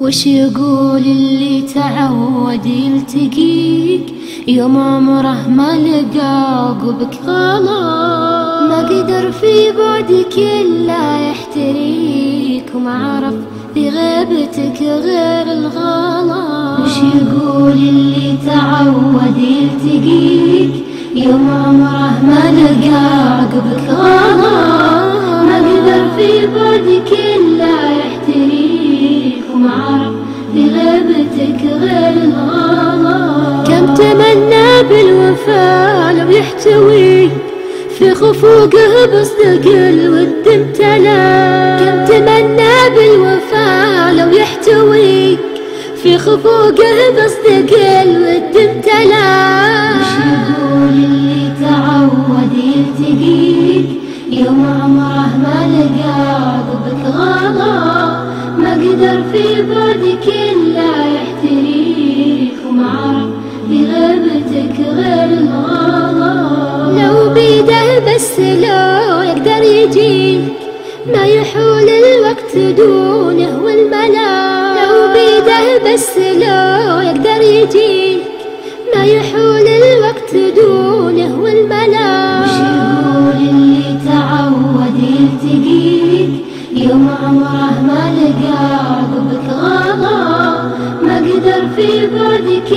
وش يقول اللي تعود يلتقيك يوم عمره ما لقى عقبك غلا؟ ما قدر في بعدك إلا يحتريك وما عرف في غيبتك غير الغلا. وش يقول اللي تعود يلتقيك يوم عمره ما لقى عقبك غلا؟ ما قدر في بعدك إلا يحتريك وما عرف في غيبتك غير الغلا. كم تمنى بالوفا لو يحتويك في خفوقه بصدق الود امتلا. كم تمنى بالوفا لو يحتويك في خفوقه بصدق الود امتلا. وش يقول اللي تعود يلتقيك يوم عمره ما لقى عقبك غلا؟ ما قدر في بعدك إلا يحتريك وما عرف في غيبتك غير الغلا. لو بيده بس لو يقدر يجيك ما يحول الوقت دونه والملا. لو بيده بس لو يقدر يجيك ما يحول الوقت دونه والملا. وش يقول اللي تعود يلتقيك يوم عمره ما لقى عقبك غلا؟ ما قدر في بعدك